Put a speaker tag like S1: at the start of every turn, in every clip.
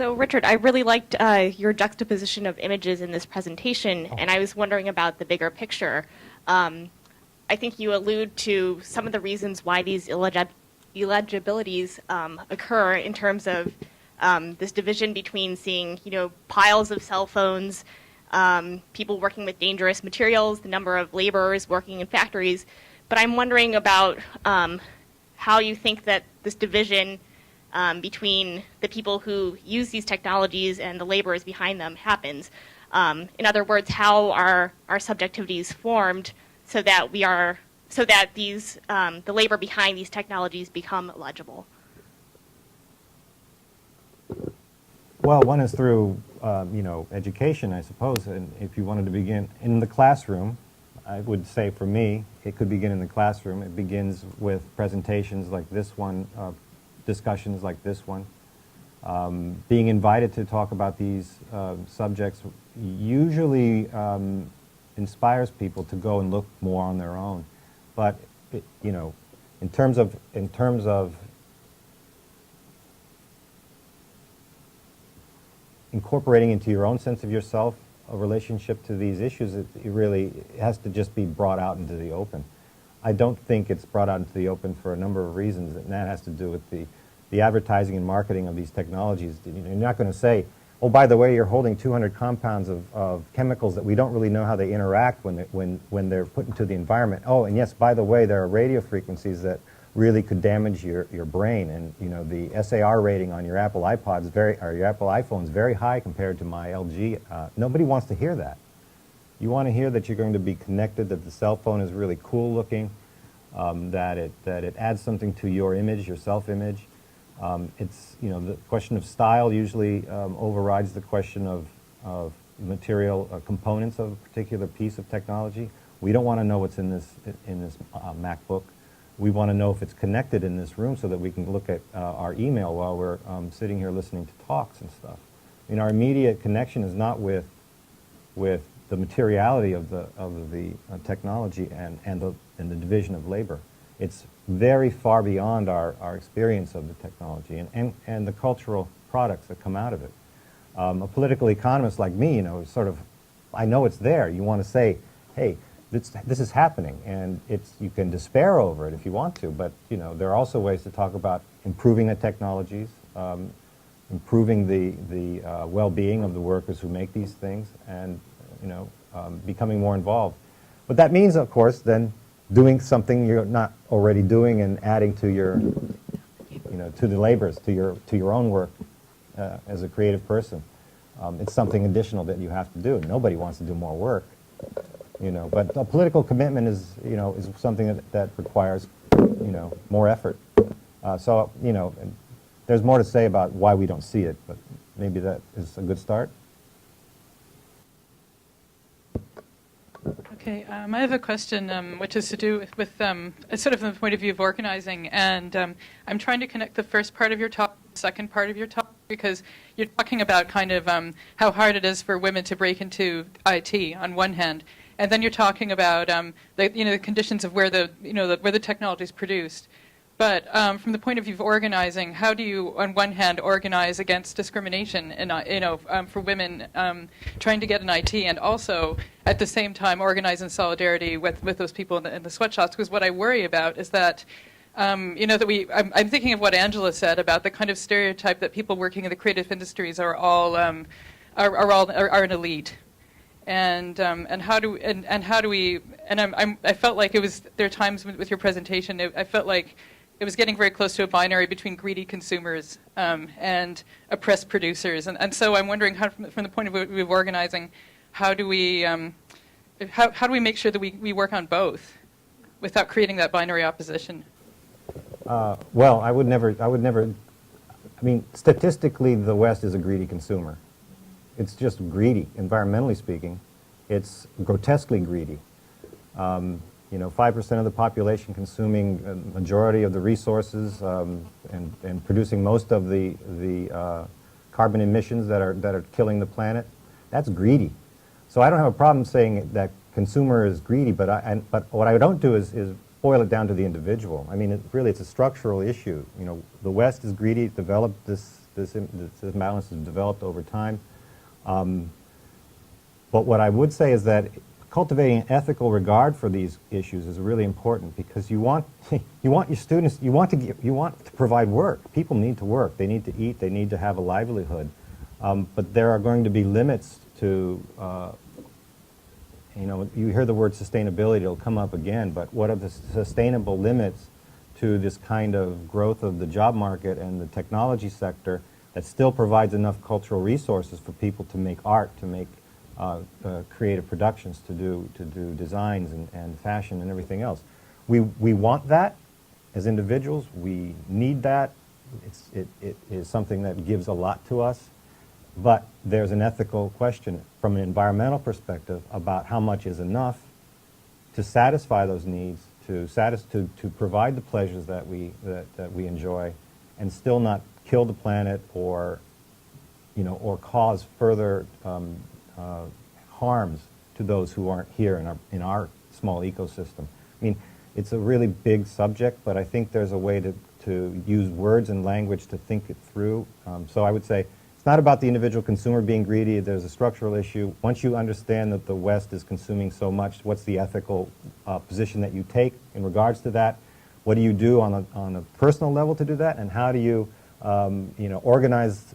S1: So, Richard, I really liked your juxtaposition of images in this presentation, and I was wondering about the bigger picture. I think you allude to some of the reasons why these illegibilities occur in terms of this division between seeing, piles of cell phones, people working with dangerous materials, the number of laborers working in factories. But I'm wondering about how you think that this division between the people who use these technologies and the laborers behind them happens. In other words, how are our subjectivities formed so that these the labor behind these technologies become legible?
S2: Well, one is through education, I suppose. And if you wanted to begin in the classroom, I would say for me, it could begin in the classroom. It begins with presentations like this one, discussions like this one. Being invited to talk about these subjects usually inspires people to go and look more on their own. But in terms of incorporating into your own sense of yourself a relationship to these issues, it really has to just be brought out into the open. I don't think it's brought out into the open for a number of reasons, and that has to do with the advertising and marketing of these technologies. You're not going to say, oh, by the way, you're holding 200 compounds of chemicals that we don't really know how they interact when they're put into the environment. Oh, and yes, by the way, there are radio frequencies that really could damage your brain. And the SAR rating on your Apple iPods or your Apple iPhone is very high compared to my LG. Nobody wants to hear that. You want to hear that you're going to be connected, that the cell phone is really cool looking, that it adds something to your image, your self-image. It's the question of style usually overrides the question of material components of a particular piece of technology. We don't want to know what's in this MacBook. We want to know if it's connected in this room so that we can look at our email while we're sitting here listening to talks and stuff. Our immediate connection is not with the materiality of the technology and the division of labor. It's very far beyond our experience of the technology and the cultural products that come out of it. A political economist like me, I know it's there. You want to say, hey, this is happening, and you can despair over it if you want to, but there are also ways to talk about improving the technologies, improving the well-being of the workers who make these things, and becoming more involved. But that means, of course, then doing something you're not already doing and adding to your, to the labors, to your own work as a creative person. It's something additional that you have to do. Nobody wants to do more work. But a political commitment is something that requires, more effort. So, there's more to say about why we don't see it, but maybe that is a good start.
S3: Okay, I have a question which is to do with sort of from the point of view of organizing, and I'm trying to connect the first part of your talk, the second part of your talk, because you're talking about kind of how hard it is for women to break into IT on one hand, and then you're talking about the conditions of where where the technology is produced. But from the point of view of organizing, how do you, on one hand, organize against discrimination, for women trying to get an IT, and also at the same time organize in solidarity with those people in the sweatshops? Because what I worry about is that, I'm thinking of what Angela said about the kind of stereotype that people working in the creative industries are an elite. And how do we? And I felt like there are times with your presentation. I felt like it was getting very close to a binary between greedy consumers and oppressed producers. And so I'm wondering, how, from the point of view of organizing, how do we make sure that we work on both without creating that binary opposition?
S2: Well, I would never. I mean, statistically, the West is a greedy consumer. It's just greedy, environmentally speaking. It's grotesquely greedy. 5% of the population consuming a majority of the resources and producing most of the carbon emissions that are killing the planet. That's greedy. So I don't have a problem saying that consumer is greedy, but what I don't do is boil it down to the individual. I mean, it's a structural issue. The West is greedy, developed this this imbalance has developed over time. But what I would say is that cultivating an ethical regard for these issues is really important, because you want your students, you want to provide work. People need to work. They need to eat. They need to have a livelihood. But there are going to be limits to, you hear the word sustainability, it'll come up again, but what are the sustainable limits to this kind of growth of the job market and the technology sector that still provides enough cultural resources for people to make art, to make creative productions, to do designs and fashion and everything else. We want that as individuals. We need that. It is something that gives a lot to us. But there's an ethical question from an environmental perspective about how much is enough to satisfy those needs, to provide the pleasures that we enjoy, and still not kill the planet or cause further harms to those who aren't here in our small ecosystem. I mean, it's a really big subject, but I think there's a way to use words and language to think it through. So I would say it's not about the individual consumer being greedy. There's a structural issue. Once you understand that the West is consuming so much, what's the ethical position that you take in regards to that? What do you do on a personal level to do that? And how do you organize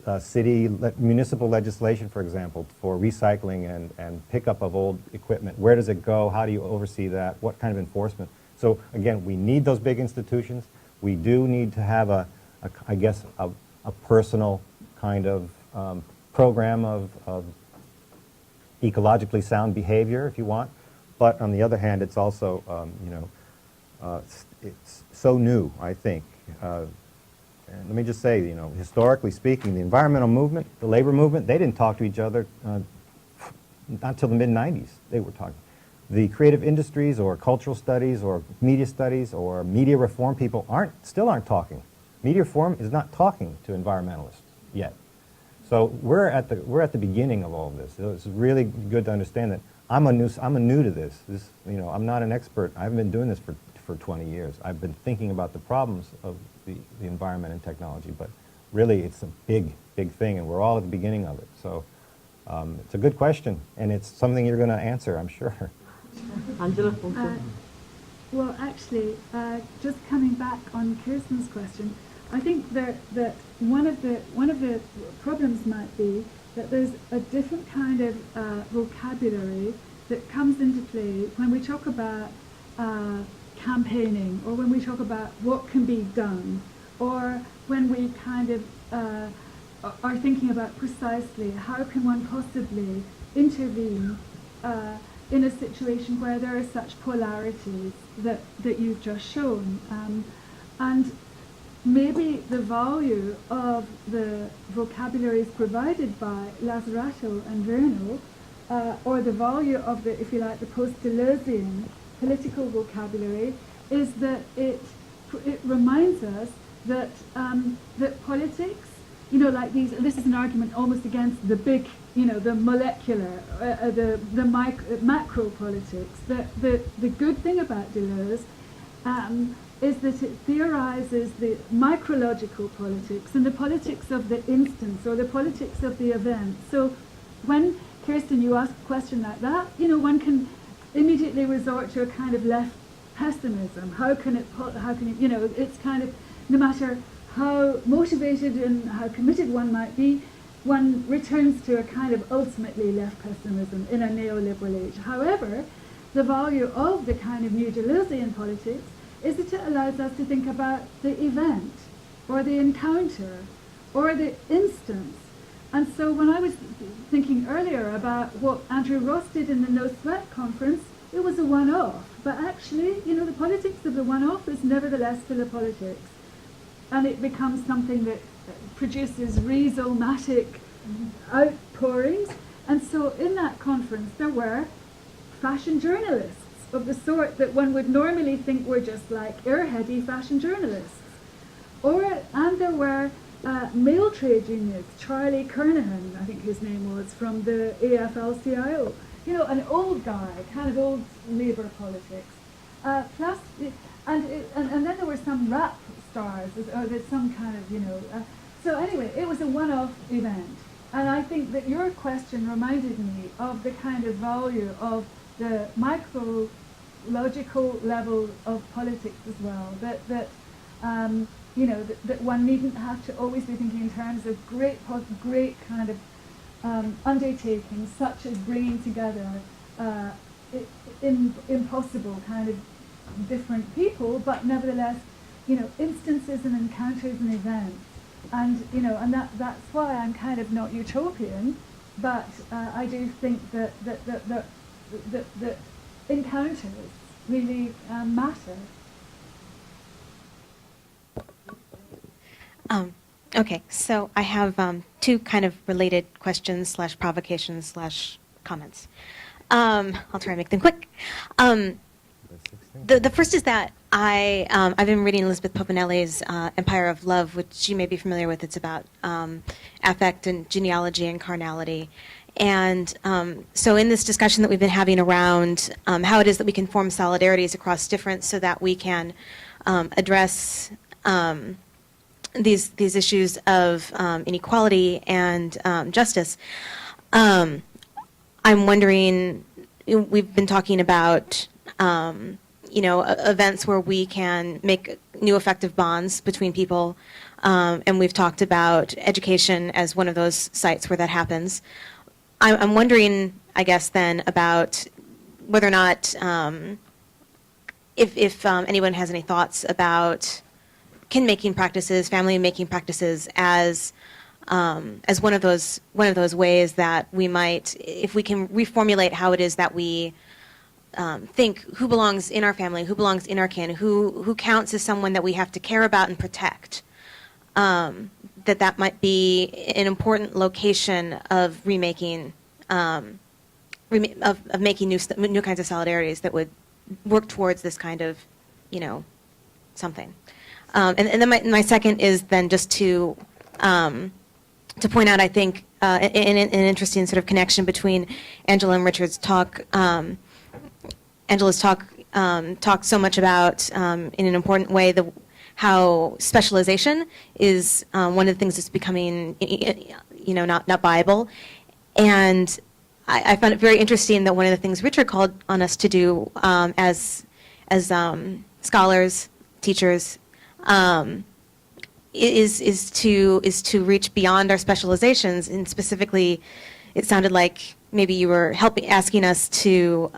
S2: municipal legislation, for example, for recycling and pickup of old equipment? Where does it go? How do you oversee that? What kind of enforcement? So again, we need those big institutions. We do need to have a personal kind of program of ecologically sound behavior, if you want. But on the other hand, it's also, it's so new, I think. And let me just say, historically speaking, the environmental movement, the labor movement, they didn't talk to each other not until the mid-90s. They were talking. The creative industries or cultural studies or media reform people still aren't talking. Media reform is not talking to environmentalists yet. So we're at the beginning of all of this. So it's really good to understand that I'm new to this. I'm not an expert. I haven't been doing this for 20 years. I've been thinking about the problems of the environment and technology, but really it's a big thing, and we're all at the beginning of it. So it's a good question, and it's something you're going to answer, I'm sure.
S4: Angela?
S5: Well, actually, just coming back on Kirsten's question, I think that one of the problems might be that there's a different kind of vocabulary that comes into play when we talk about campaigning, or when we talk about what can be done, or when we kind of are thinking about precisely how can one possibly intervene in a situation where there are such polarities that you've just shown. And maybe the value of the vocabularies provided by Lazzarato and Verno, or the value of the, if you like, the post-Deleuzian political vocabulary, is that it reminds us that that politics, like this is an argument almost against the big, the molecular, the macro politics. The good thing about Deleuze is that it theorizes the micrological politics and the politics of the instance, or the politics of the event. So when, Kirsten, you ask a question like that, one can immediately resort to a kind of left pessimism. How can it, it's kind of, no matter how motivated and how committed one might be, one returns to a kind of ultimately left pessimism in a neoliberal age. However, the value of the kind of new Deleuzian politics is that it allows us to think about the event, or the encounter, or the instance. And so when I was thinking earlier about what Andrew Ross did in the No Sweat conference, it was a one-off. But actually, the politics of the one-off is nevertheless still a politics. And it becomes something that produces rhizomatic outpourings. And so in that conference, there were fashion journalists of the sort that one would normally think were just like airheady fashion journalists. And there were male trade unionists, Charlie Kernahan, I think his name was, from the AFL-CIO, an old guy, kind of old labour politics. And then there were some rap stars, or there's some kind of, So anyway, it was a one-off event. And I think that your question reminded me of the kind of value of the micro-logical level of politics as well. That one needn't have to always be thinking in terms of great kind of undertakings, such as bringing together impossible kind of different people, but nevertheless, instances and encounters and events. And that's why I'm kind of not utopian, but I do think that encounters really matter.
S4: Okay, so I have two kind of related questions / provocations / comments. I'll try and make them quick. The first is that I've been reading Elizabeth Popanelli's Empire of Love, which you may be familiar with. It's about affect and genealogy and carnality. And so in this discussion that we've been having around how it is that we can form solidarities across difference so that we can address these issues of inequality and justice, I'm wondering, we've been talking about events where we can make new effective bonds between people, and we've talked about education as one of those sites where that happens. I'm wondering, I guess, then about whether or not, if anyone has any thoughts about kin-making practices, family-making practices as one of those ways that we might, if we can reformulate how it is that we think who belongs in our family, who belongs in our kin, who counts as someone that we have to care about and protect, that might be an important location of remaking, of making new kinds of solidarities that would work towards this kind of, something. And then my second is then just to point out, I think, an interesting sort of connection between Angela and Richard's talk. Angela's talk talked so much about, in an important way, how specialization is one of the things that's becoming, not viable. And I found it very interesting that one of the things Richard called on us to do as scholars, teachers, is to reach beyond our specializations, and specifically, it sounded like maybe you were asking us to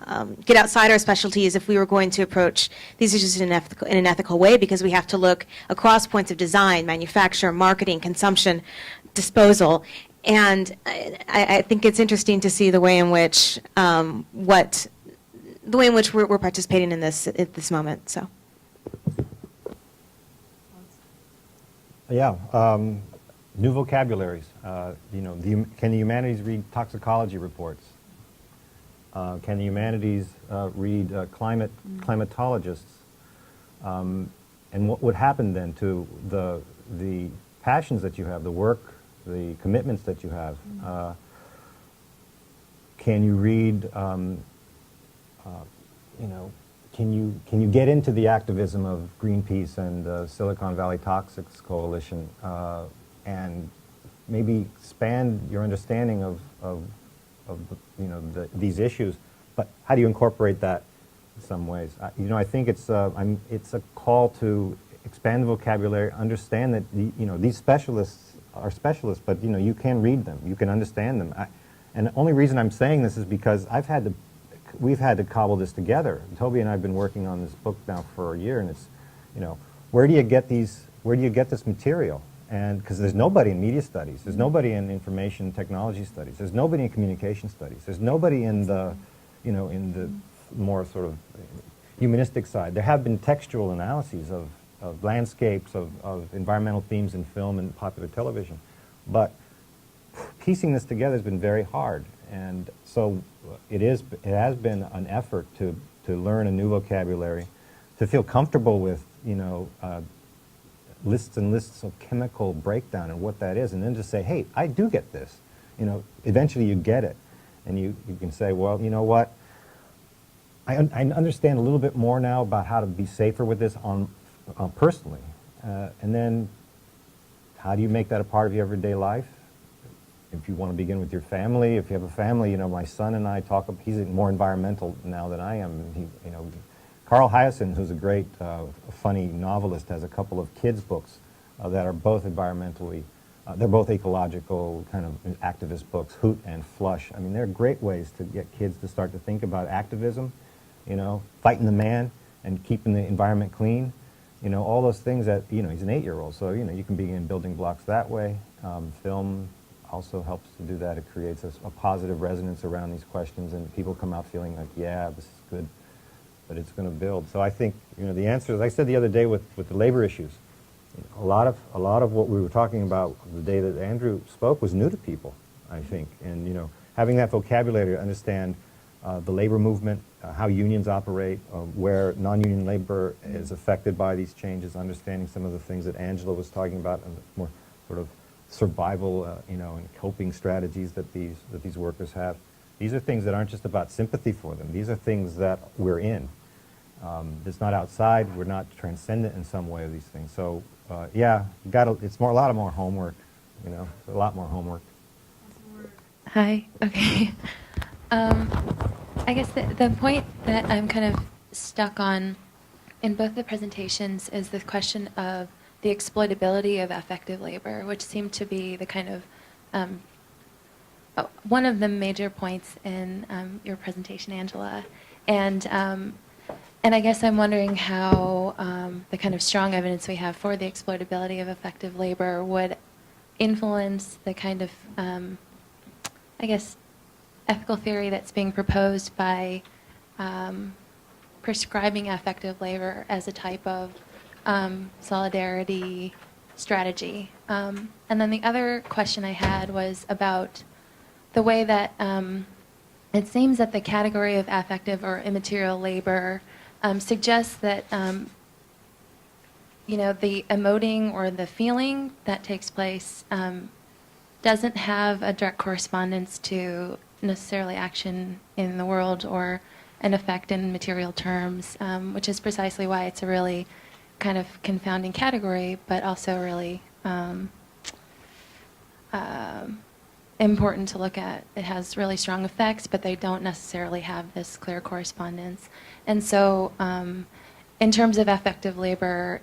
S4: get outside our specialties if we were going to approach these issues in an ethical way, because we have to look across points of design, manufacture, marketing, consumption, disposal. And I think it's interesting to see the way in which we're participating in this at this moment. So.
S2: Yeah, new vocabularies. Can the humanities read toxicology reports? Can the humanities read climatologists? And what would happen then to the passions that you have, the work, the commitments that you have? Can you read? Can you get into the activism of Greenpeace and Silicon Valley Toxics Coalition and maybe expand your understanding of these issues? But how do you incorporate that in some ways? I think it's a call to expand the vocabulary, understand that these specialists are specialists, but you can read them, you can understand them. And the only reason I'm saying this is because we've had to cobble this together. Toby and I have been working on this book now for a year, and it's, where do you get this material? And because there's nobody in media studies, there's nobody in information technology studies, there's nobody in communication studies, there's nobody in the, in the more sort of humanistic side. There have been textual analyses of landscapes, of environmental themes in film and popular television, but piecing this together has been very hard. And so it has been an effort to learn a new vocabulary, to feel comfortable with, lists and lists of chemical breakdown and what that is, and then to say, hey, I do get this. Eventually you get it. And you can say, well, you know what? I understand a little bit more now about how to be safer with this personally. And then how do you make that a part of your everyday life? If you want to begin with your family, if you have a family, my son and I talk, he's more environmental now than I am. Carl Hyacin, who's a great, funny novelist, has a couple of kids' books that are both environmentally, they're both ecological kind of activist books, Hoot and Flush. I mean, they're great ways to get kids to start to think about activism, fighting the man and keeping the environment clean. All those things that, he's an 8-year-old, so, you can begin building blocks that way. Film also helps to do that. It creates a positive resonance around these questions, and people come out feeling like, yeah, this is good, but it's going to build. So I think, the answer, as I said the other day with the labor issues, a lot of what we were talking about the day that Andrew spoke was new to people, I think. And, having that vocabulary to understand the labor movement, how unions operate, where non-union labor is affected by these changes, understanding some of the things that Angela was talking about, and more sort of survival, and coping strategies that these workers have. These are things that aren't just about sympathy for them. These are things that we're in. It's not outside. We're not transcendent in some way of these things. So, yeah, it's a lot more homework. A lot more homework.
S6: Hi. Okay. I guess the point that I'm kind of stuck on in both the presentations is the question of the exploitability of affective labor, which seemed to be the kind of one of the major points in your presentation, Angela. And I guess I'm wondering how the kind of strong evidence we have for the exploitability of affective labor would influence the kind of, I guess, ethical theory that's being proposed by prescribing affective labor as a type of solidarity strategy. And then the other question I had was about the way that it seems that the category of affective or immaterial labor suggests that the emoting or the feeling that takes place doesn't have a direct correspondence to necessarily action in the world or an effect in material terms, which is precisely why it's a really kind of confounding category, but also really important to look at. It has really strong effects, but they don't necessarily have this clear correspondence. And so in terms of affective labor,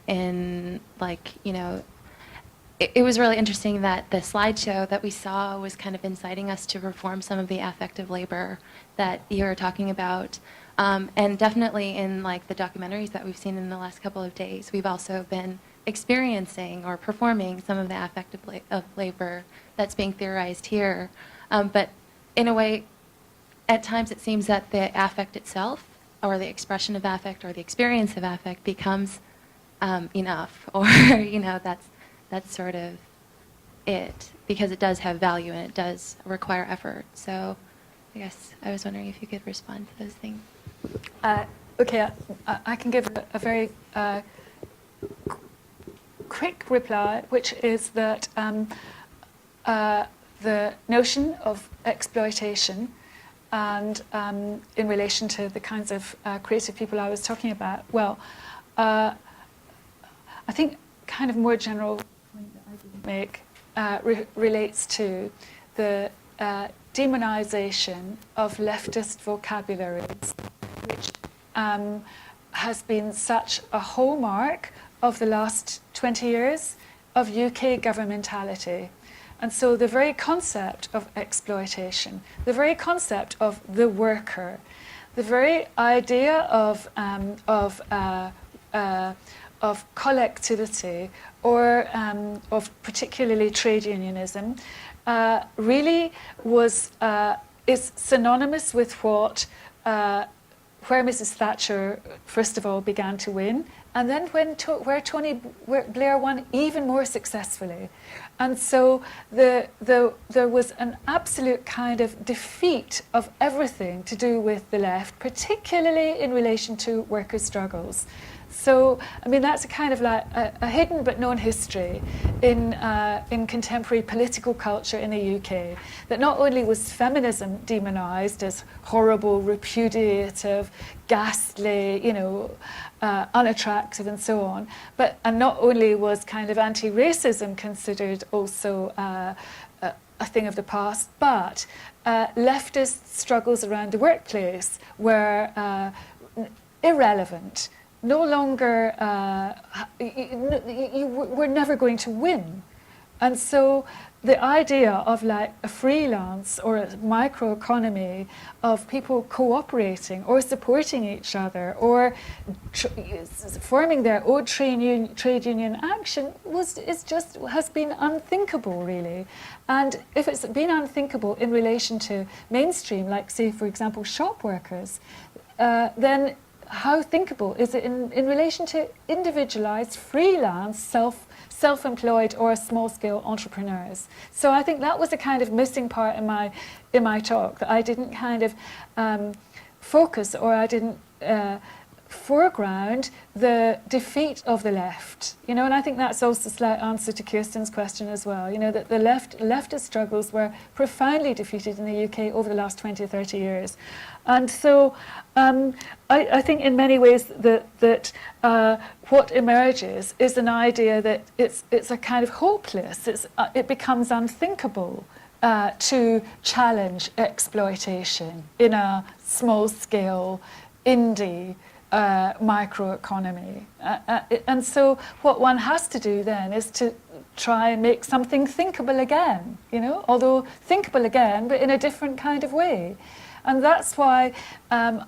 S6: it was really interesting that the slideshow that we saw was kind of inciting us to reform some of the affective labor that you're talking about. And definitely in the documentaries that we've seen in the last couple of days, we've also been experiencing or performing some of the affective labor that's being theorized here. But in a way, at times it seems that the affect itself, or the expression of affect, or the experience of affect becomes enough, or that's sort of it, because it does have value and it does require effort. So I guess I was wondering if you could respond to those things.
S7: Okay, I can give a very quick reply, which is that the notion of exploitation and in relation to the kinds of creative people I was talking about, well, I think kind of more general point that I didn't make relates to the demonization of leftist vocabularies, which has been such a hallmark of the last 20 years of UK governmentality. And so the very concept of exploitation, the very concept of the worker, the very idea of collectivity or of particularly trade unionism really is synonymous with where Mrs. Thatcher first of all began to win, and then where Tony Blair won even more successfully. And so there was an absolute kind of defeat of everything to do with the left, particularly in relation to workers' struggles. So, I mean, that's a kind of like a hidden but known history in contemporary political culture in the UK, that not only was feminism demonized as horrible, repudiative, ghastly, unattractive and so on, and not only was kind of anti-racism considered also a thing of the past, but leftist struggles around the workplace were irrelevant. No longer, you were never going to win. And so the idea of like a freelance or a microeconomy of people cooperating or supporting each other or forming their own trade union action has been unthinkable, really. And if it's been unthinkable in relation to mainstream, like say, for example, shop workers, then how thinkable is it in relation to individualized, freelance, self-employed or small-scale entrepreneurs? So I think that was a kind of missing part in my talk, that I didn't kind of focus, or I didn't foreground the defeat of the left. And I think that's also a slight answer to Kirsten's question as well, that the leftist struggles were profoundly defeated in the UK over the last 20 or 30 years. And so I think in many ways that what emerges is an idea that it's a kind of hopeless, it becomes unthinkable to challenge exploitation in a small-scale, indie microeconomy. And so what one has to do then is to try and make something thinkable again, although thinkable again, but in a different kind of way. And that's why, I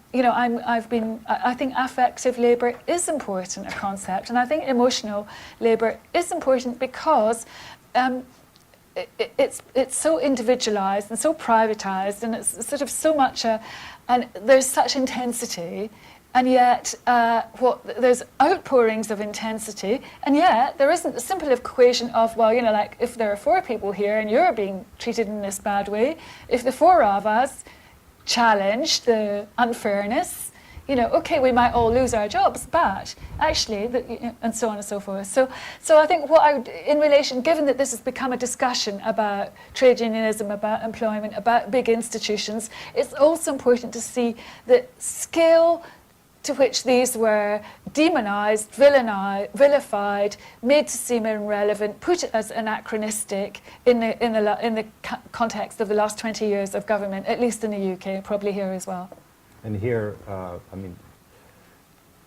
S7: think affective labour is important, a concept, and I think emotional labour is important because it's so individualised and so privatised, and it's sort of so much and there's such intensity, and yet there's outpourings of intensity, and yet there isn't the simple equation of, well, like if there are 4 people here and you're being treated in this bad way, if the 4 of us challenge the unfairness, okay, we might all lose our jobs, but actually, and so on and so forth. So I think in relation, given that this has become a discussion about trade unionism, about employment, about big institutions, it's also important to see the scale to which these were demonized, vilified, made to seem irrelevant, put as anachronistic in the context of the last 20 years of government, at least in the UK, probably here as well.
S2: And here,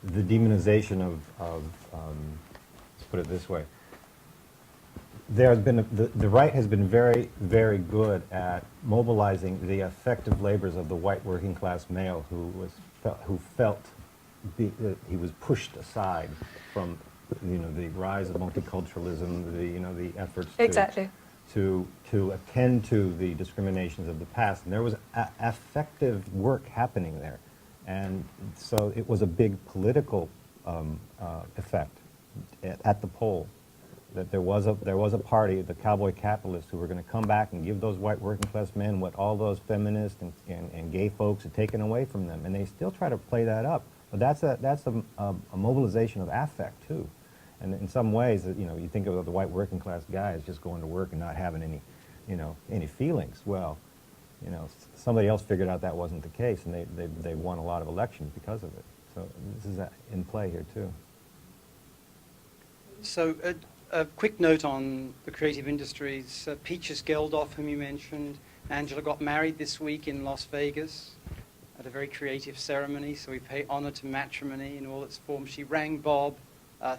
S2: the demonization of let's put it this way, there has been the right has been very, very good at mobilizing the effective labors of the white working class male who felt he was pushed aside from the rise of multiculturalism, the efforts
S7: exactly
S2: to attend to the discriminations of the past, and there was effective work happening there, and so it was a big political effect at the poll, that there was a party, the cowboy capitalists, who were going to come back and give those white working class men what all those feminists and gay folks had taken away from them, and they still try to play that up. But that's a mobilization of affect too, and in some ways, you think of the white working class guy as just going to work and not having any feelings. Well, somebody else figured out that wasn't the case, and they won a lot of elections because of it. So this is in play here too.
S8: So a quick note on the creative industries. Peaches Geldof, whom you mentioned, Angela got married this week in Las Vegas at a very creative ceremony, so we pay honor to matrimony in all its forms. She rang Bob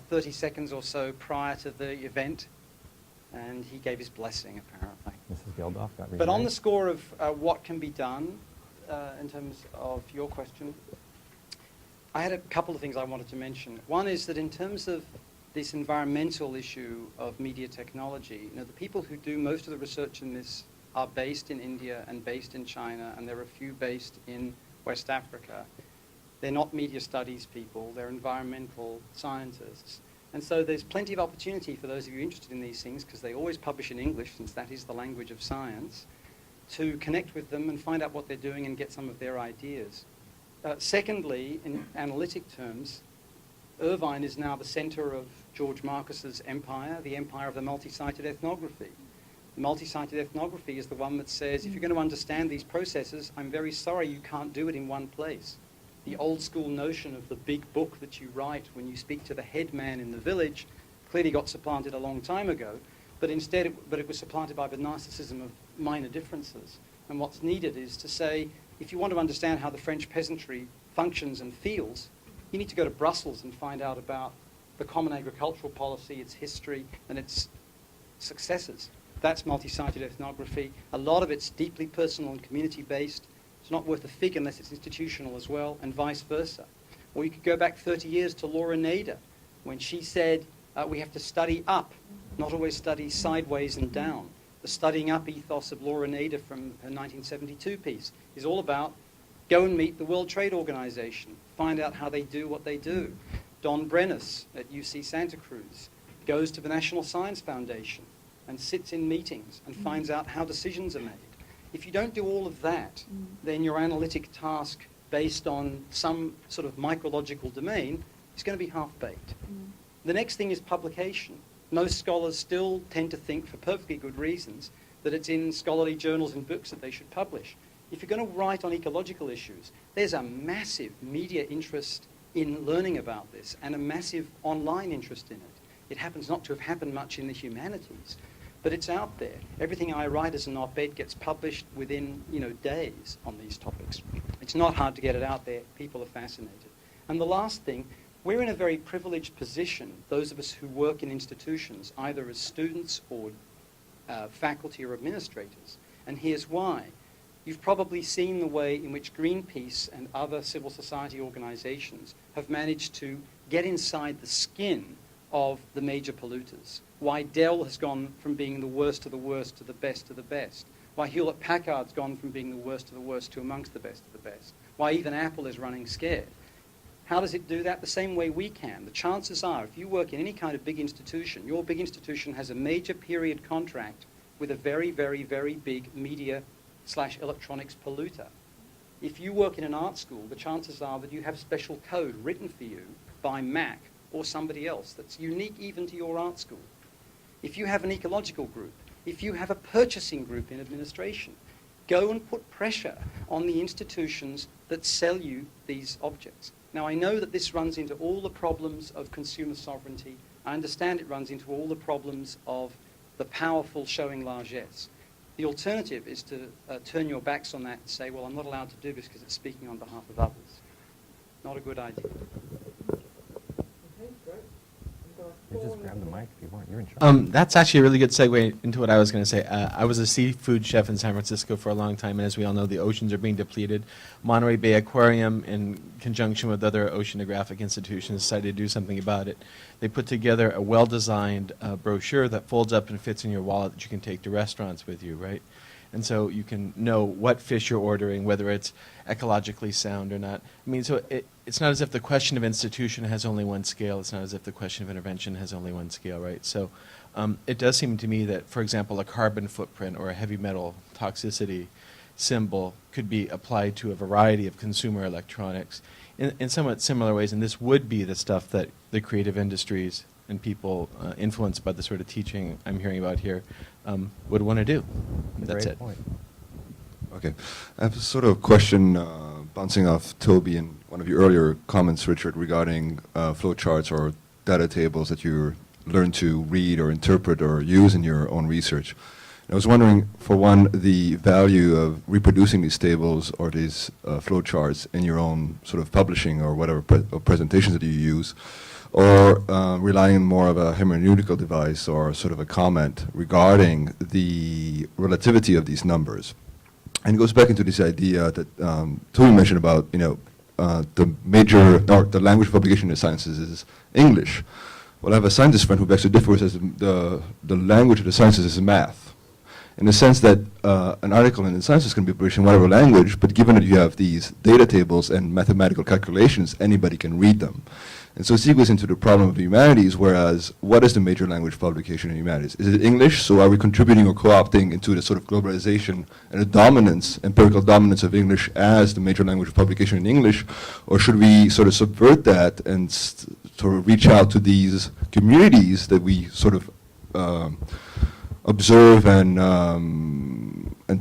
S8: 30 seconds or so prior to the event, and he gave his blessing, apparently.
S2: Mrs. Geldof got remarried.
S8: But on the score of what can be done, in terms of your question, I had a couple of things I wanted to mention. One is that in terms of this environmental issue of media technology, the people who do most of the research in this are based in India and based in China, and there are a few based in West Africa. They're not media studies people, they're environmental scientists. And so there's plenty of opportunity for those of you interested in these things, because they always publish in English, since that is the language of science, to connect with them and find out what they're doing and get some of their ideas. Secondly, in analytic terms, Irvine is now the center of George Marcus's empire, the empire of the multi-sited ethnography. The multi-sited ethnography is the one that says, if you're going to understand these processes, I'm very sorry you can't do it in one place. The old school notion of the big book that you write when you speak to the head man in the village clearly got supplanted a long time ago, but instead it was supplanted by the narcissism of minor differences. And what's needed is to say, if you want to understand how the French peasantry functions and feels, you need to go to Brussels and find out about the common agricultural policy, its history, and its successes. That's multi-sited ethnography. A lot of it's deeply personal and community-based. It's not worth a fig unless it's institutional as well, and vice versa. Or you could go back 30 years to Laura Nader, when she said, we have to study up, not always study sideways and down. The studying up ethos of Laura Nader from her 1972 piece is all about go and meet the World Trade Organization, find out how they do what they do. Don Brennis at UC Santa Cruz goes to the National Science Foundation and sits in meetings and finds out how decisions are made. If you don't do all of that, then your analytic task based on some sort of micrological domain is going to be half-baked. The next thing is publication. Most scholars still tend to think, for perfectly good reasons, that it's in scholarly journals and books that they should publish. If you're going to write on ecological issues, there's a massive media interest in learning about this and a massive online interest in it. It happens not to have happened much in the humanities, but it's out there. Everything I write as an op-ed gets published within, days on these topics. It's not hard to get it out there. People are fascinated. And the last thing, we're in a very privileged position, those of us who work in institutions, either as students or faculty or administrators. And here's why. You've probably seen the way in which Greenpeace and other civil society organizations have managed to get inside the skin of the major polluters. Why Dell has gone from being the worst of the worst to the best of the best. Why Hewlett-Packard's gone from being the worst of the worst to amongst the best of the best. Why even Apple is running scared. How does it do that? The same way we can. The chances are, if you work in any kind of big institution, your big institution has a major period contract with a very, very, very big media/electronics polluter. If you work in an art school, the chances are that you have special code written for you by Mac or somebody else that's unique even to your art school. If you have an ecological group, if you have a purchasing group in administration, go and put pressure on the institutions that sell you these objects. Now, I know that this runs into all the problems of consumer sovereignty. I understand it runs into all the problems of the powerful showing largesse. The alternative is to turn your backs on that and say, well, I'm not allowed to do this because it's speaking on behalf of others. Not a good idea.
S2: You just grab the mic if you want. You're in charge.
S9: That's actually a really good segue into what I was going to say. I was a seafood chef in San Francisco for a long time, and as we all know, the oceans are being depleted. Monterey Bay Aquarium, in conjunction with other oceanographic institutions, decided to do something about it. They put together a well-designed brochure that folds up and fits in your wallet that you can take to restaurants with you, right? And so you can know what fish you're ordering, whether it's ecologically sound or not. I mean, so it's not as if the question of institution has only one scale. It's not as if the question of intervention has only one scale, right? So it does seem to me that, for example, a carbon footprint or a heavy metal toxicity symbol could be applied to a variety of consumer electronics in somewhat similar ways. And this would be the stuff that the creative industries and people influenced by the sort of teaching I'm hearing about here would want to do. That's
S2: Great
S9: it.
S2: point.
S10: Okay. I have a sort of question bouncing off Toby and one of your earlier comments, Richard, regarding flowcharts or data tables that you learn to read or interpret or use in your own research. And I was wondering, for one, the value of reproducing these tables or these flowcharts in your own sort of publishing or whatever presentations that you use, or relying on more of a hermeneutical device or sort of a comment regarding the relativity of these numbers. And it goes back into this idea that Toby mentioned about, the major, or the language of publication in the sciences is English. Well, I have a scientist friend who begs to differ, says the language of the sciences is math. In the sense that an article in the sciences can be published in whatever language, but given that you have these data tables and mathematical calculations, anybody can read them. And so it segues into the problem of the humanities, whereas what is the major language of publication in humanities? Is it English? So are we contributing or co-opting into the sort of globalization and the dominance, empirical dominance of English as the major language of publication in English? Or should we sort of subvert that and to reach out to these communities that we sort of observe and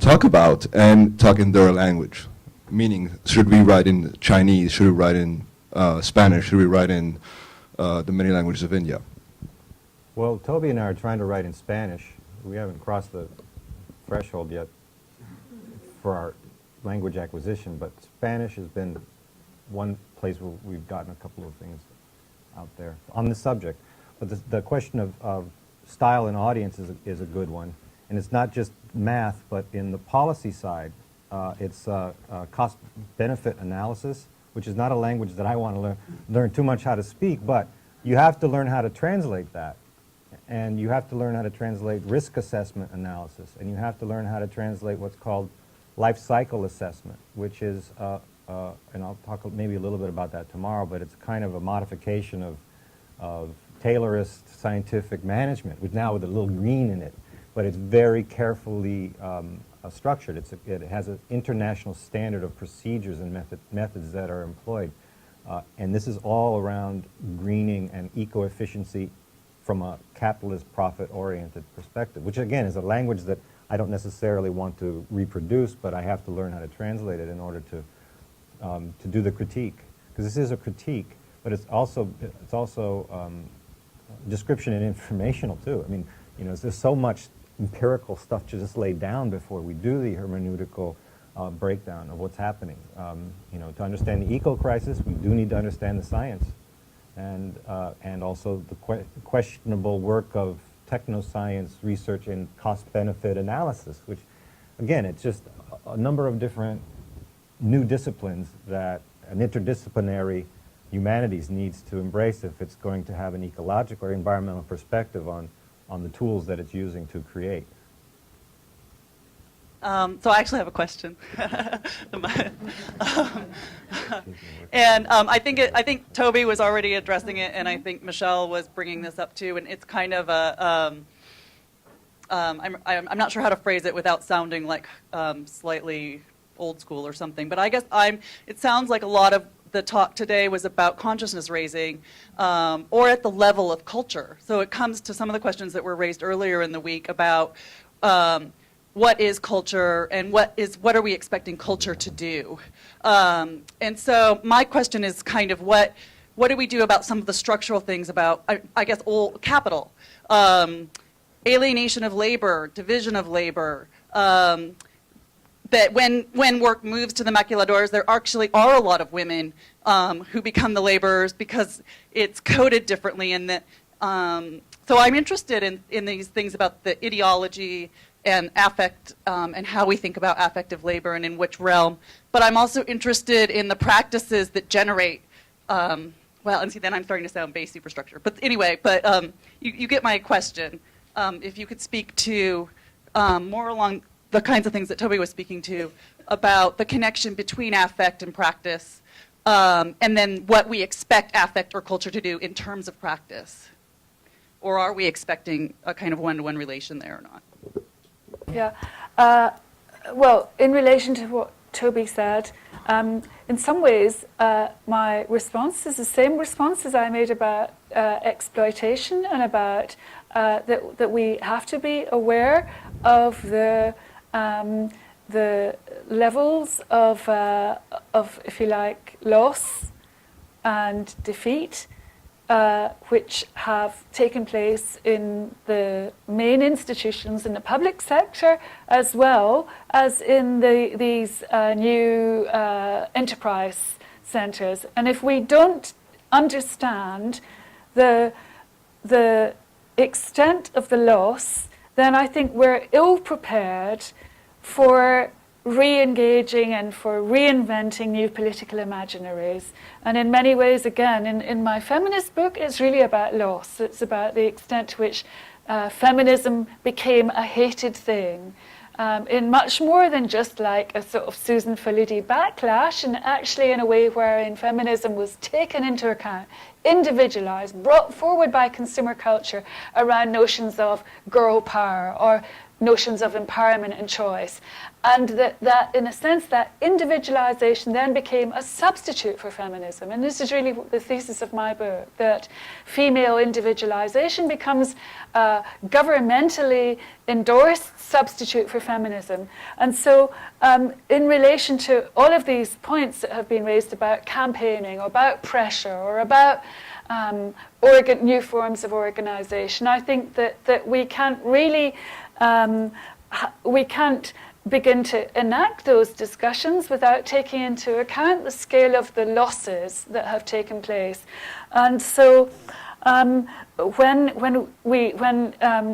S10: talk about, and talk in their language. Meaning, should we write in Chinese? Should we write in Spanish? Should we write in the many languages of India?
S2: Well, Toby and I are trying to write in Spanish. We haven't crossed the threshold yet for our language acquisition, but Spanish has been one place where we've gotten a couple of things out there on the subject. But the question of style and audience is a good one. And it's not just math, but in the policy side, it's cost-benefit analysis, which is not a language that I want to learn too much how to speak, but you have to learn how to translate that. And you have to learn how to translate risk assessment analysis, and you have to learn how to translate what's called life cycle assessment, which is, and I'll talk maybe a little bit about that tomorrow, but it's kind of a modification of Taylorist scientific management, with now with a little green in it, but it's very carefully structured. It has an international standard of procedures and methods that are employed, and this is all around greening and eco-efficiency from a capitalist profit-oriented perspective, which again is a language that I don't necessarily want to reproduce, but I have to learn how to translate it in order to do the critique, because this is a critique, but it's also description and informational too. I mean, you know, there's so much empirical stuff to just lay down before we do the hermeneutical breakdown of what's happening. You know, to understand the eco-crisis, we do need to understand the science, and also the questionable work of technoscience research and cost-benefit analysis, which, again, it's just a number of different new disciplines that an interdisciplinary humanities needs to embrace if it's going to have an ecological or environmental perspective on the tools that it's using to create.
S11: So I actually have a question. And I think Toby was already addressing it, and I think Michelle was bringing this up too, and it's kind of a, I'm not sure how to phrase it without sounding like slightly old school or something, but I guess it sounds like a lot of the talk today was about consciousness raising, or at the level of culture. So it comes to some of the questions that were raised earlier in the week about what is culture and what are we expecting culture to do? And so my question is kind of what do we do about some of the structural things about, I guess, old capital, alienation of labor, division of labor, that when work moves to the maquiladores, there actually are a lot of women who become the laborers because it's coded differently. And that, so I'm interested in these things about the ideology and affect and how we think about affective labor and in which realm. But I'm also interested in the practices that generate, well, and see, then I'm starting to sound base superstructure. But anyway, you get my question. If you could speak to more along the kinds of things that Toby was speaking to about the connection between affect and practice, and then what we expect affect or culture to do in terms of practice. Or are we expecting a kind of one-to-one relation there or not?
S7: Yeah. Well, in relation to what Toby said, in some ways, my response is the same response as I made about exploitation and about that we have to be aware of the levels of, if you like, loss and defeat, which have taken place in the main institutions in the public sector, as well as in these new enterprise centres. And if we don't understand the extent of the loss, then I think we're ill-prepared for re-engaging and for reinventing new political imaginaries. And in many ways, again, in my feminist book, it's really about loss. It's about the extent to which feminism became a hated thing, in much more than just like a sort of Susan Faludi backlash, and actually in a way wherein feminism was taken into account, individualized, brought forward by consumer culture around notions of girl power, or notions of empowerment and choice. And that in a sense, that individualization then became a substitute for feminism. And this is really the thesis of my book, that female individualization becomes a governmentally endorsed substitute for feminism. And so in relation to all of these points that have been raised about campaigning, or about pressure, or about new forms of organization, I think that we can't really, we can't begin to enact those discussions without taking into account the scale of the losses that have taken place. And so when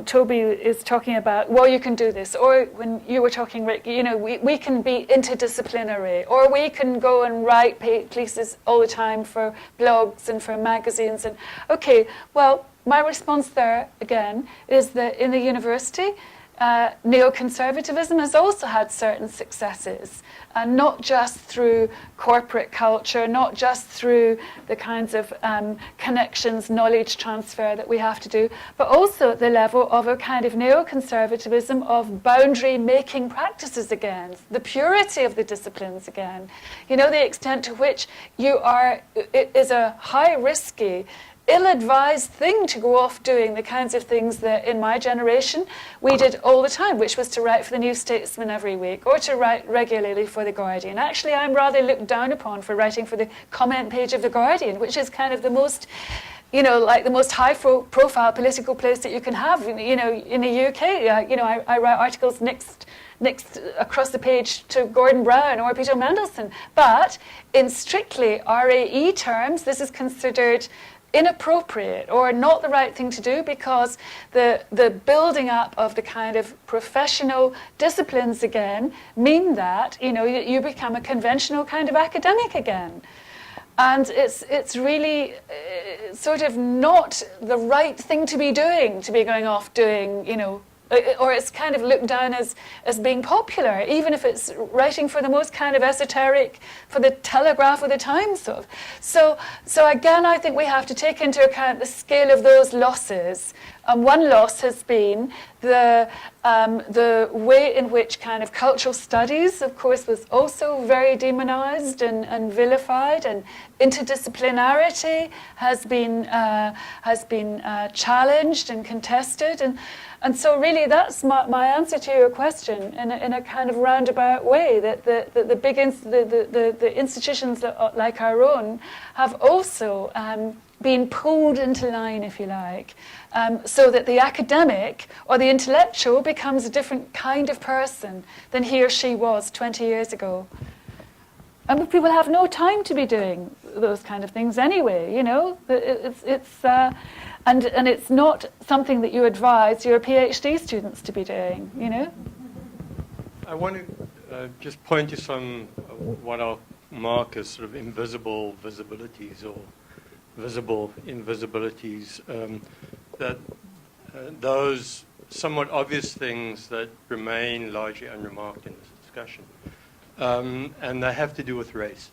S7: Toby is talking about, well, you can do this, or when you were talking, Rick, you know, we can be interdisciplinary, or we can go and write pieces all the time for blogs and for magazines. And okay, well, my response there, again, is that in the university, neoconservatism has also had certain successes, and not just through corporate culture, not just through the kinds of connections, knowledge transfer that we have to do, but also at the level of a kind of neoconservatism of boundary-making practices again, the purity of the disciplines again. You know, the extent to which it is a high-risky, ill-advised thing to go off doing the kinds of things that in my generation we did all the time, which was to write for the New Statesman every week, or to write regularly for The Guardian. Actually, I'm rather looked down upon for writing for the comment page of The Guardian, which is kind of the most, you know, like the most high-profile political place that you can have, you know, in the UK. You know, I write articles next across the page to Gordon Brown or Peter Mandelson. But in strictly RAE terms, this is considered inappropriate or not the right thing to do, because the building up of the kind of professional disciplines again mean that, you know, you become a conventional kind of academic again. And it's really sort of not the right thing to be doing, to be going off doing, you know, or it's kind of looked down as being popular, even if it's writing for the most kind of esoteric, for the Telegraph or the Times of. So again, I think we have to take into account the scale of those losses. One loss has been the way in which kind of cultural studies, of course, was also very demonized and vilified, and interdisciplinarity has been challenged and contested, and so really that's my answer to your question in a kind of roundabout way, that the big the institutions like our own have also been pulled into line, if you like, so that the academic or the intellectual becomes a different kind of person than he or she was 20 years ago. And people have no time to be doing those kind of things anyway, you know. And it's not something that you advise your PhD students to be doing, you know.
S12: I want to just point to some what I'll mark as sort of invisible visibilities or visible invisibilities, that those somewhat obvious things that remain largely unremarked in this discussion. And they have to do with race,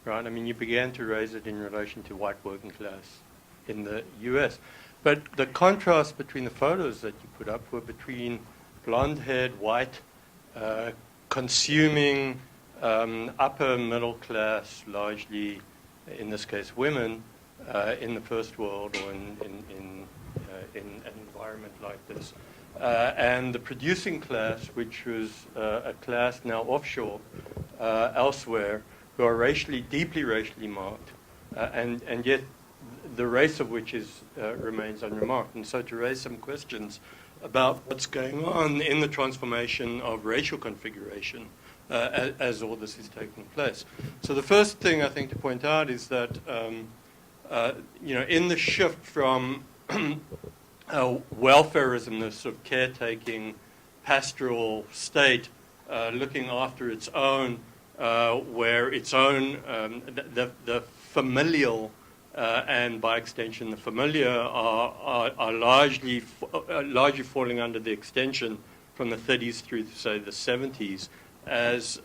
S12: right? I mean, you began to raise it in relation to white working class in the US. But the contrast between the photos that you put up were between blonde-haired, white, consuming, upper middle class, largely, in this case, women, in the first world or in an environment like this. And the producing class, which was a class now offshore elsewhere, who are deeply racially marked, and yet the race of which remains unremarked. And so to raise some questions about what's going on in the transformation of racial configuration as all this is taking place. So the first thing I think to point out is that you know, in the shift from welfarism, this sort of caretaking pastoral state, looking after its own, where its own, the familial, and by extension the familiar, are largely falling under the extension from the 30s through to, say, the 70s as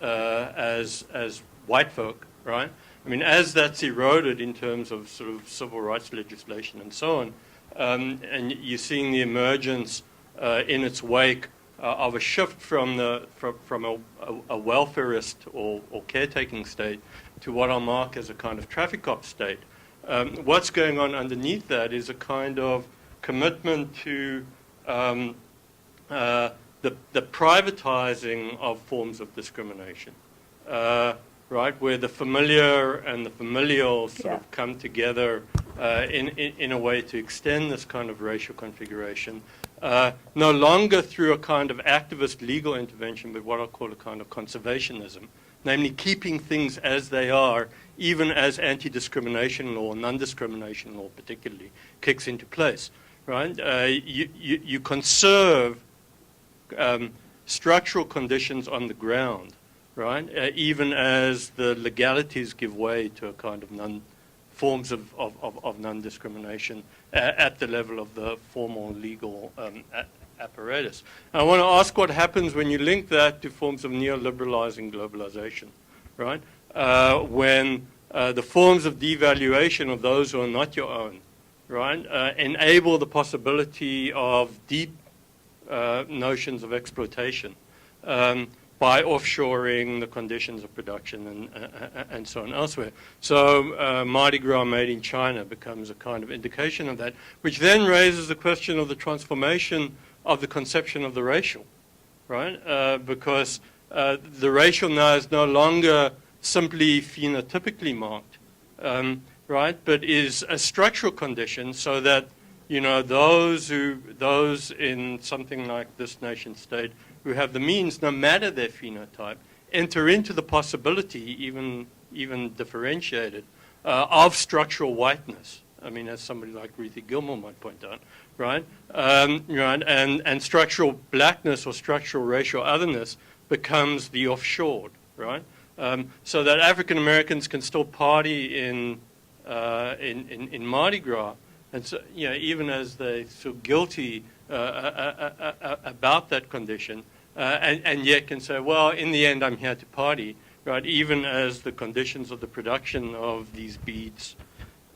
S12: white folk, right? I mean, as that's eroded in terms of sort of civil rights legislation and so on, and you're seeing the emergence in its wake of a shift from a welfarist or caretaking state to what I'll mark as a kind of traffic cop state. What's going on underneath that is a kind of commitment to the privatizing of forms of discrimination, right, where the familiar and the familial sort of come together in a way to extend this kind of racial configuration, no longer through a kind of activist legal intervention, but what I'll call a kind of conservationism, namely keeping things as they are, even as anti-discrimination law, non-discrimination law particularly, kicks into place, right? You conserve structural conditions on the ground, right? Even as the legalities give way to a kind of forms of non-discrimination at the level of the formal legal apparatus. And I want to ask what happens when you link that to forms of neoliberalizing globalization, right? When the forms of devaluation of those who are not your own, right, enable the possibility of deep notions of exploitation by offshoring the conditions of production and so on elsewhere. So Mardi Gras made in China becomes a kind of indication of that, which then raises the question of the transformation of the conception of the racial, right? Because the racial now is no longer simply phenotypically marked, right, but is a structural condition so that, you know, those in something like this nation state who have the means, no matter their phenotype, enter into the possibility, even differentiated, of structural whiteness. I mean, as somebody like Ruthie Gilmore might point out, right? Right, and structural blackness or structural racial otherness becomes the offshored, right? So that African Americans can still party in Mardi Gras, and so, you know, even as they feel guilty about that condition, and yet can say, well, in the end, I'm here to party, right? Even as the conditions of the production of these beads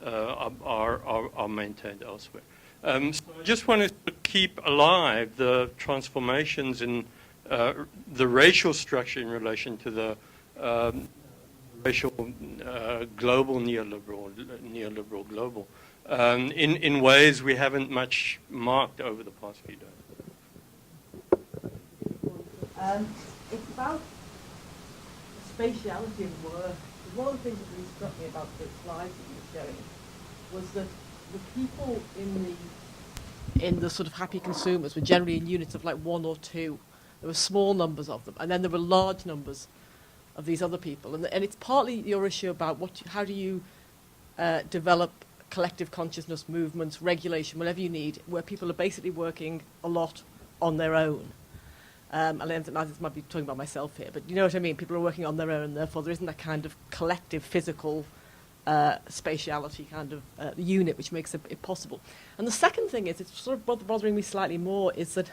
S12: are maintained elsewhere. So I just wanted to keep alive the transformations in the racial structure in relation to the racial global neoliberal global in ways we haven't much marked over the past few days.
S13: It's about spatiality of work. One of the things that really struck me about the slides that you were showing was that the people in the sort of happy consumers were generally in units of like 1 or 2. There were small numbers of them, and then there were large numbers of these other people. And it's partly your issue about how do you develop collective consciousness movements, regulation, whatever you need, where people are basically working a lot on their own. And I might be talking about myself here, but you know what I mean? People are working on their own, and therefore there isn't that kind of collective physical spatiality kind of unit which makes it possible. And the second thing is, it's sort of bothering me slightly more, is that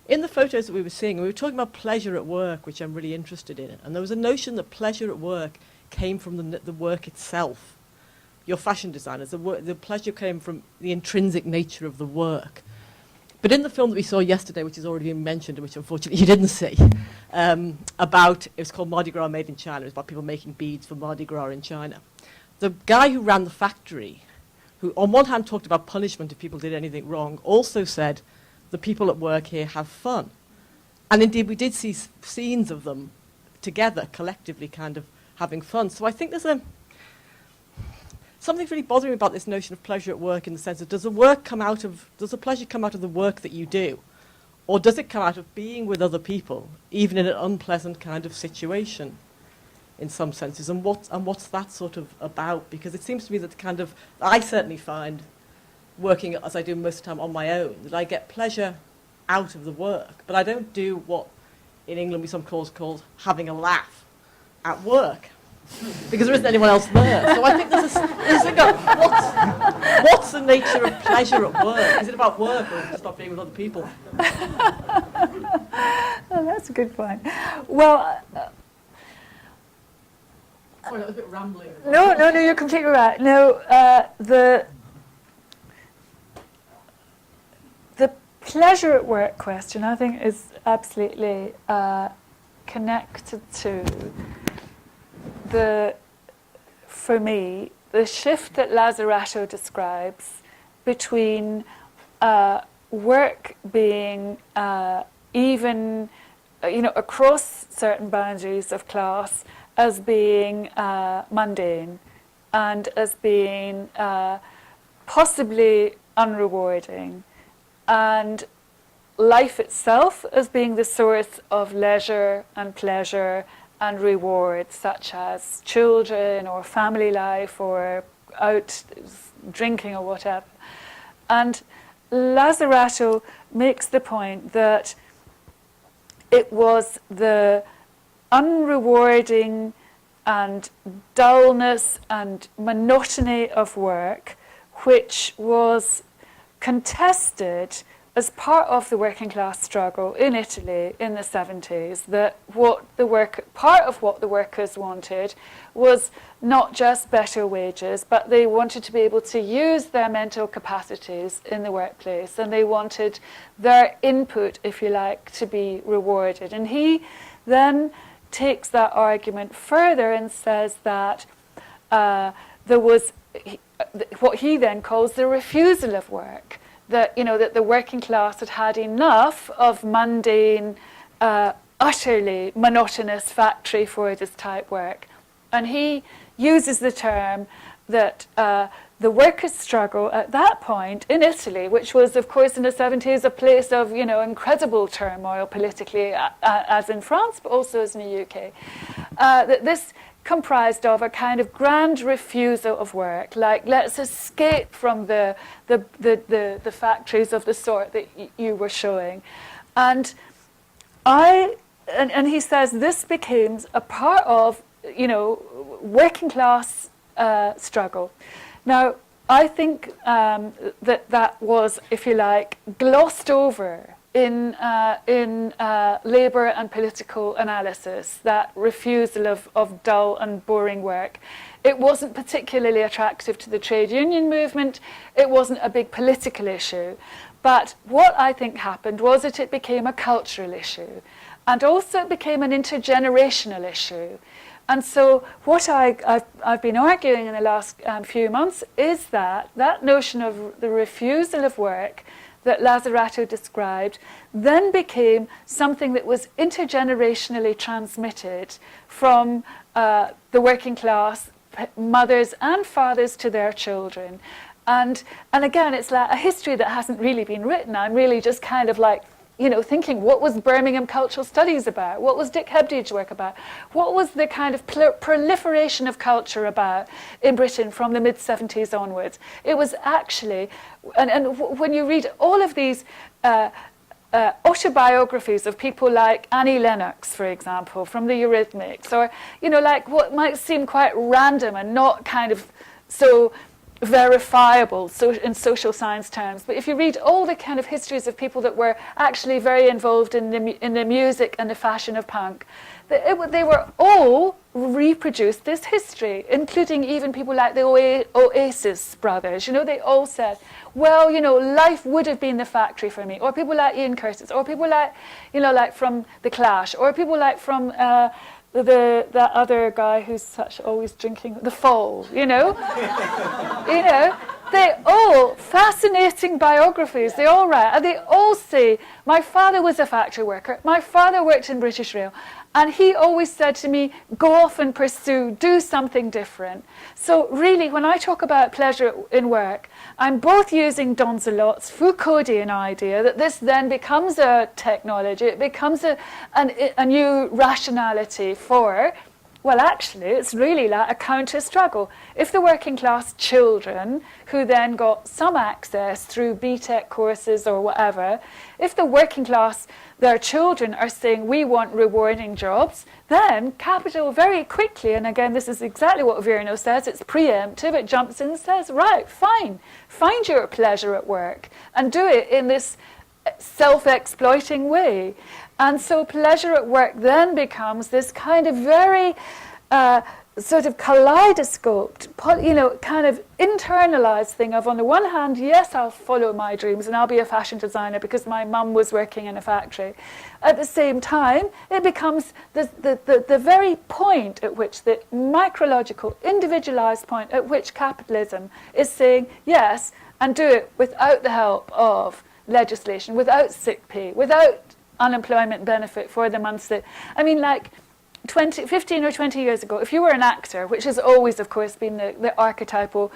S13: in the photos that we were seeing, we were talking about pleasure at work, which I'm really interested in, and there was a notion that pleasure at work came from the work itself. Your fashion designers, the pleasure came from the intrinsic nature of the work. But in the film that we saw yesterday, which has already been mentioned, and which unfortunately you didn't see, it was called Mardi Gras Made in China. It was about people making beads for Mardi Gras in China. The guy who ran the factory, who on one hand talked about punishment if people did anything wrong, also said the people at work here have fun. And indeed, we did see scenes of them together, collectively kind of having fun. So I think there's something really bothering me about this notion of pleasure at work, in the sense of, does the pleasure come out of the work that you do? Or does it come out of being with other people, even in an unpleasant kind of situation, in some senses? And what's that sort of about? Because it seems to me that I certainly find, working as I do most of the time on my own, that I get pleasure out of the work, but I don't do what in England we sometimes call having a laugh at work, because there isn't anyone else there. So I think there's what's the nature of pleasure at work? Is it about work, or is it just about being with other people?
S7: Oh, that's a good point. Well,
S13: sorry, that was a bit rambling.
S7: No, you're completely right. No, the pleasure at work question, I think, is absolutely connected to for me, the shift that Lazzarato describes between work being even, across certain boundaries of class as being mundane and as being possibly unrewarding, and life itself as being the source of leisure and pleasure and reward, such as children or family life or out drinking or whatever. And Lazzarato makes the point that it was the unrewarding and dullness and monotony of work which was contested as part of the working class struggle in Italy in the 70s, that part of what the workers wanted was not just better wages, but they wanted to be able to use their mental capacities in the workplace, and they wanted their input, if you like, to be rewarded. And he then takes that argument further and says that there was what he then calls the refusal of work. That that the working class had had enough of mundane, utterly monotonous factory Fordist type work, and he uses the term that the workers' struggle at that point in Italy, which was, of course, in the 70s, a place of incredible turmoil politically, as in France, but also as in the UK, that this comprised of a kind of grand refusal of work, like let's escape from the factories of the sort that you were showing, and he says this became a part of working class struggle. Now I think that was, if you like, glossed over in labour and political analysis, that refusal of dull and boring work. It wasn't particularly attractive to the trade union movement. It wasn't a big political issue. But what I think happened was that it became a cultural issue. And also it became an intergenerational issue. And so what I've been arguing in the last few months is that notion of the refusal of work that Lazzarato described then became something that was intergenerationally transmitted from the working class mothers and fathers to their children. And again, it's like a history that hasn't really been written. I'm really just kind of like, thinking, what was Birmingham Cultural Studies about? What was Dick Hebdage's work about? What was the kind of proliferation of culture about in Britain from the mid-70s onwards? It was actually, and when you read all of these autobiographies of people like Annie Lennox, for example, from the Eurythmics, or, like what might seem quite random and not kind of so verifiable in social science terms, but if you read all the kind of histories of people that were actually very involved in the music and the fashion of punk, they were all reproduced this history, including even people like the Oasis brothers. They all said, well, life would have been the factory for me, or people like Ian Curtis, or people like, like from The Clash, or people like from that other guy who's such always drinking, The Fall, they all, fascinating biographies, they all write, and they all say, my father was a factory worker, my father worked in British Rail, and he always said to me, go off and pursue, do something different. So really, when I talk about pleasure in work, I'm both using Donzelot's Foucauldian idea that this then becomes a technology, it becomes a new rationality for, well, actually, it's really like a counter-struggle. If the working class children, who then got some access through BTEC courses or whatever, if the working class, their children are saying, we want rewarding jobs, then capital very quickly, and again, this is exactly what Virno says, it's preemptive, it jumps in and says, right, fine, find your pleasure at work, and do it in this self-exploiting way. And so pleasure at work then becomes this kind of very sort of kaleidoscoped, kind of internalized thing of, on the one hand, yes, I'll follow my dreams and I'll be a fashion designer because my mum was working in a factory. At the same time, it becomes the very point at which, the micrological, individualized point at which capitalism is saying yes, and do it without the help of legislation, without sick pay, without unemployment benefit for the months that, 15 or 20 years ago, if you were an actor, which has always, of course, been the archetypal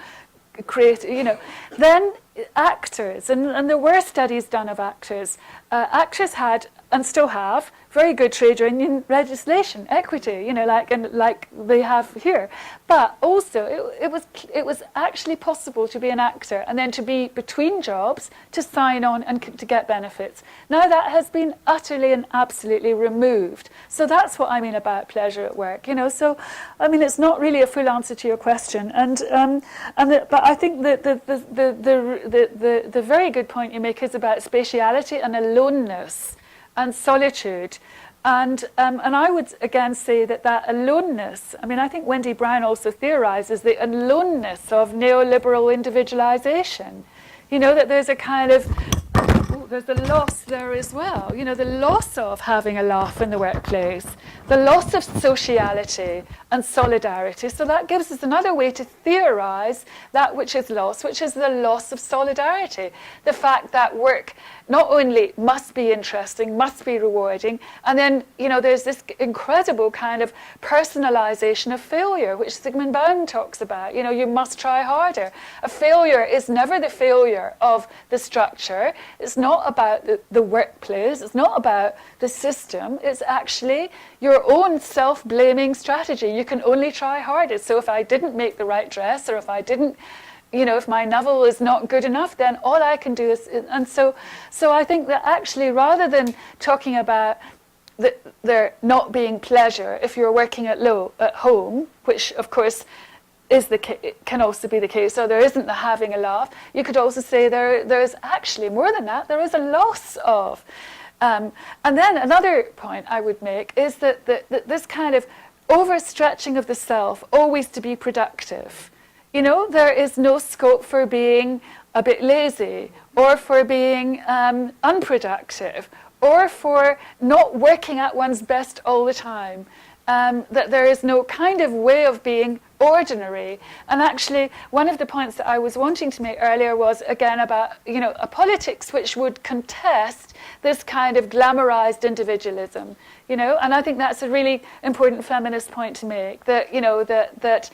S7: creator, then actors, and there were studies done of actors, actors had, and still have, very good trade union legislation, equity, like they have here. But also, it was actually possible to be an actor and then to be between jobs, to sign on and to get benefits. Now that has been utterly and absolutely removed. So that's what I mean about pleasure at work. So it's not really a full answer to your question. But I think that the very good point you make is about spatiality and aloneness and solitude. And I would again say that aloneness, I think Wendy Brown also theorizes the aloneness of neoliberal individualization. That there's a kind of, there's a loss there as well. The loss of having a laugh in the workplace, the loss of sociality and solidarity. So that gives us another way to theorize that which is lost, which is the loss of solidarity. The fact that work not only must be interesting, must be rewarding, and then, there's this incredible kind of personalization of failure, which Sigmund Bauman talks about. You must try harder. A failure is never the failure of the structure. It's not about the workplace. It's not about the system. It's actually your own self-blaming strategy. You can only try harder. So if I didn't make the right dress, or if I didn't, if my novel is not good enough, then all I can do is... And so I think that actually, rather than talking about there not being pleasure if you're working at home, which, of course, can also be the case, so there isn't the having a laugh, you could also say there's actually more than that. There is a loss of... and then another point I would make is that this kind of overstretching of the self, always to be productive. There is no scope for being a bit lazy, or for being unproductive, or for not working at one's best all the time. That there is no kind of way of being ordinary. And actually, one of the points that I was wanting to make earlier was, again, about, a politics which would contest this kind of glamorized individualism. And I think that's a really important feminist point to make, that, that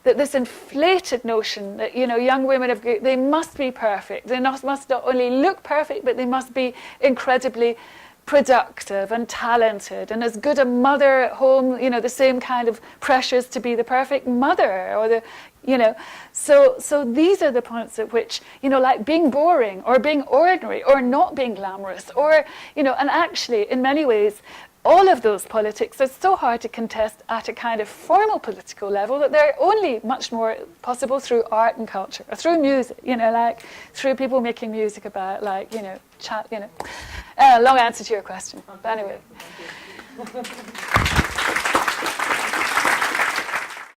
S7: this inflated notion that, young women they must be perfect. They must not only look perfect, but they must be incredibly productive and talented, and as good a mother at home, the same kind of pressures to be the perfect mother, or so these are the points at which, like being boring, or being ordinary, or not being glamorous, or, and actually, in many ways, all of those politics are so hard to contest at a kind of formal political level that they're only much more possible through art and culture, or through music, like through people making music about, chat, long answer to your question. But anyway.